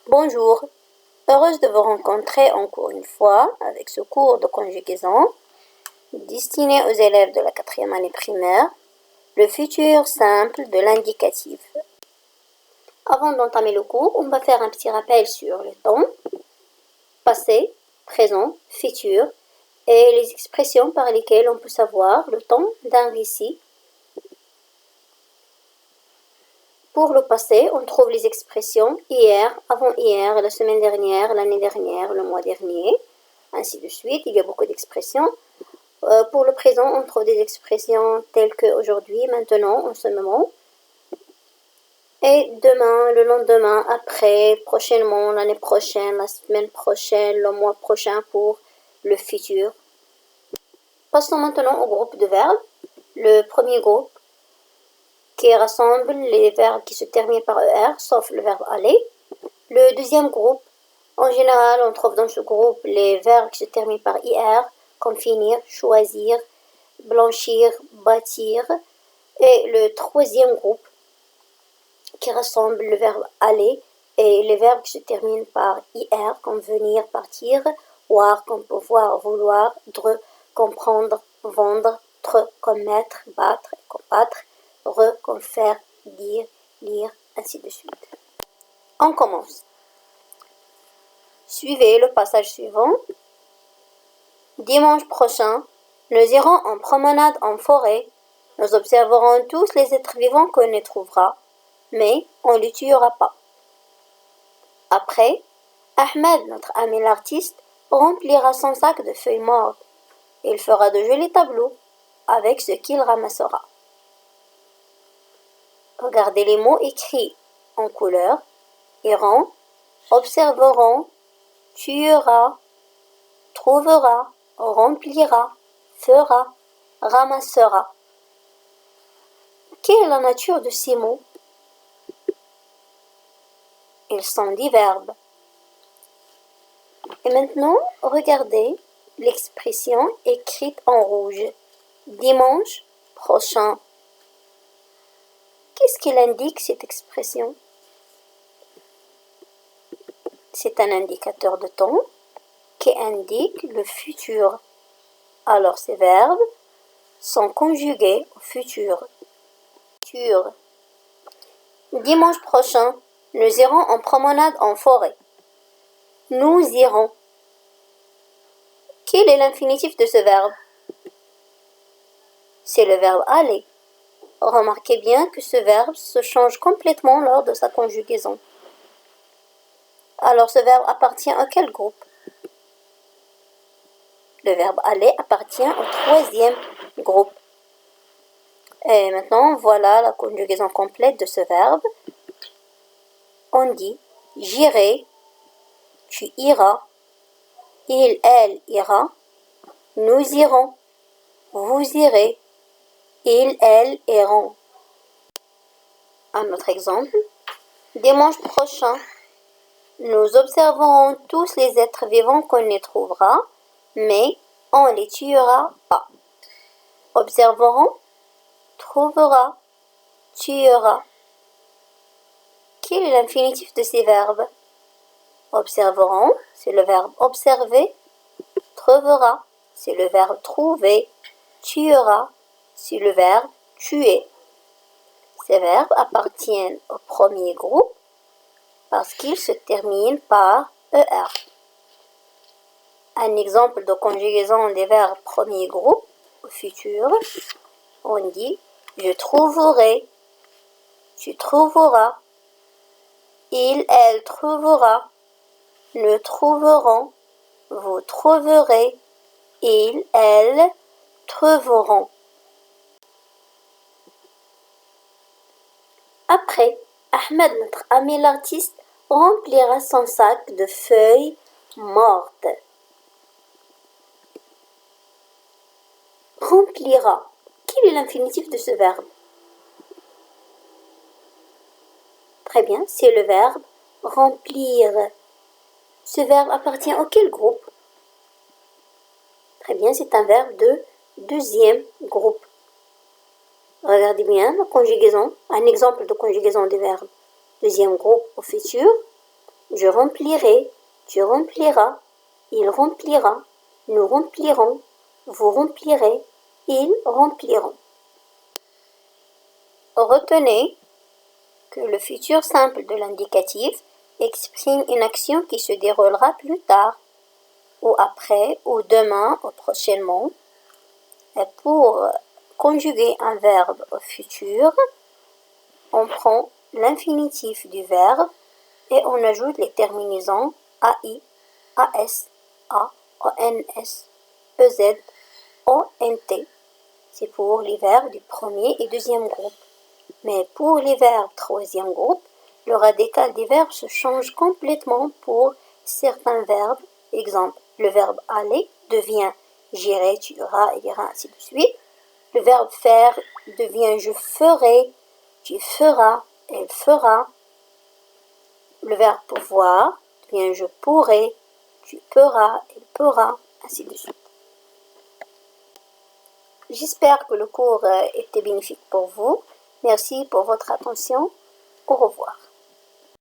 Bonjour, heureuse de vous rencontrer encore une fois avec ce cours de conjugaison destiné aux élèves de la 4e année primaire, le futur simple de l'indicatif. Avant d'entamer le cours, on va faire un petit rappel sur le temps, passé, présent, futur et les expressions par lesquelles on peut savoir le temps d'un récit. Pour le passé, on trouve les expressions hier, avant-hier, la semaine dernière, l'année dernière, le mois dernier, ainsi de suite. Il y a beaucoup d'expressions. Pour le présent, on trouve des expressions telles que aujourd'hui, maintenant, en ce moment. Et demain, le lendemain, après, prochainement, l'année prochaine, la semaine prochaine, le mois prochain pour le futur. Passons maintenant au groupe de verbes. Le premier groupe qui rassemble les verbes qui se terminent par ER, sauf le verbe aller. Le deuxième groupe, en général, on trouve dans ce groupe les verbes qui se terminent par IR, comme finir, choisir, blanchir, bâtir. Et le troisième groupe, qui rassemble le verbe aller et les verbes qui se terminent par IR, comme venir, partir, voir, comme pouvoir, vouloir, dre, comprendre, vendre, tre, comme mettre, battre, combattre, re, comme faire, dire, lire, ainsi de suite. On commence. Suivez le passage suivant. Dimanche prochain, nous irons en promenade en forêt. Nous observerons tous les êtres vivants qu'on y trouvera, mais on ne les tuera pas. Après, Ahmed, notre ami l'artiste, remplira son sac de feuilles mortes. Il fera de jolis tableaux avec ce qu'il ramassera. Regardez les mots écrits en couleur. Iront, observeront, tuera, trouvera, remplira, fera, ramassera. Quelle est la nature de ces mots? Ils sont des verbes. Et maintenant, regardez l'expression écrite en rouge. Dimanche prochain. Qu'est-ce qu'il indique cette expression? C'est un indicateur de temps qui indique le futur. Alors ces verbes sont conjugués au futur. Dimanche prochain, nous irons en promenade en forêt. Nous irons. Quel est l'infinitif de ce verbe? C'est le verbe aller. Remarquez bien que ce verbe se change complètement lors de sa conjugaison. Alors ce verbe appartient à quel groupe? Le verbe aller appartient au troisième groupe. Et maintenant, voilà la conjugaison complète de ce verbe. On dit j'irai, tu iras, il, elle ira, nous irons, vous irez, il, elle iront. Un autre exemple. Dimanche prochain, nous observerons tous les êtres vivants qu'on y trouvera, mais on ne les tuera pas. Observerons, trouvera, tuera. Quel est l'infinitif de ces verbes? Observeront, c'est le verbe observer. Trouvera, c'est le verbe trouver. Tuera, c'est le verbe tuer. Ces verbes appartiennent au premier groupe parce qu'ils se terminent par ER. Un exemple de conjugaison des verbes premier groupe au futur, on dit je trouverai, tu trouveras, il, elle trouvera, nous trouverons, vous trouverez, il, elle trouveront. Après, Ahmed, notre ami l'artiste, remplira son sac de feuilles mortes. Remplira. Quel est l'infinitif de ce verbe? Très bien, c'est le verbe remplir. Ce verbe appartient à quel groupe? Très bien, c'est un verbe de deuxième groupe. Regardez bien la conjugaison, un exemple de conjugaison des verbes. Deuxième groupe au futur. Je remplirai, tu rempliras, il remplira, nous remplirons, vous remplirez, ils rempliront. Retenez que le futur simple de l'indicatif exprime une action qui se déroulera plus tard, ou après, ou demain, ou prochainement. Et pour conjuguer un verbe au futur, on prend l'infinitif du verbe et on ajoute les terminaisons AI, AS, A, ONS, EZ, ONT. C'est pour les verbes du premier et deuxième groupe. Mais pour les verbes troisième groupe, le radical des verbes se change complètement pour certains verbes. Exemple, le verbe aller devient j'irai, tu iras, il ira, ainsi de suite. Le verbe faire devient je ferai, tu feras, elle fera. Le verbe pouvoir devient je pourrai, tu pourras, elle pourra, ainsi de suite. J'espère que le cours était bénéfique pour vous. Merci pour votre attention. Au revoir.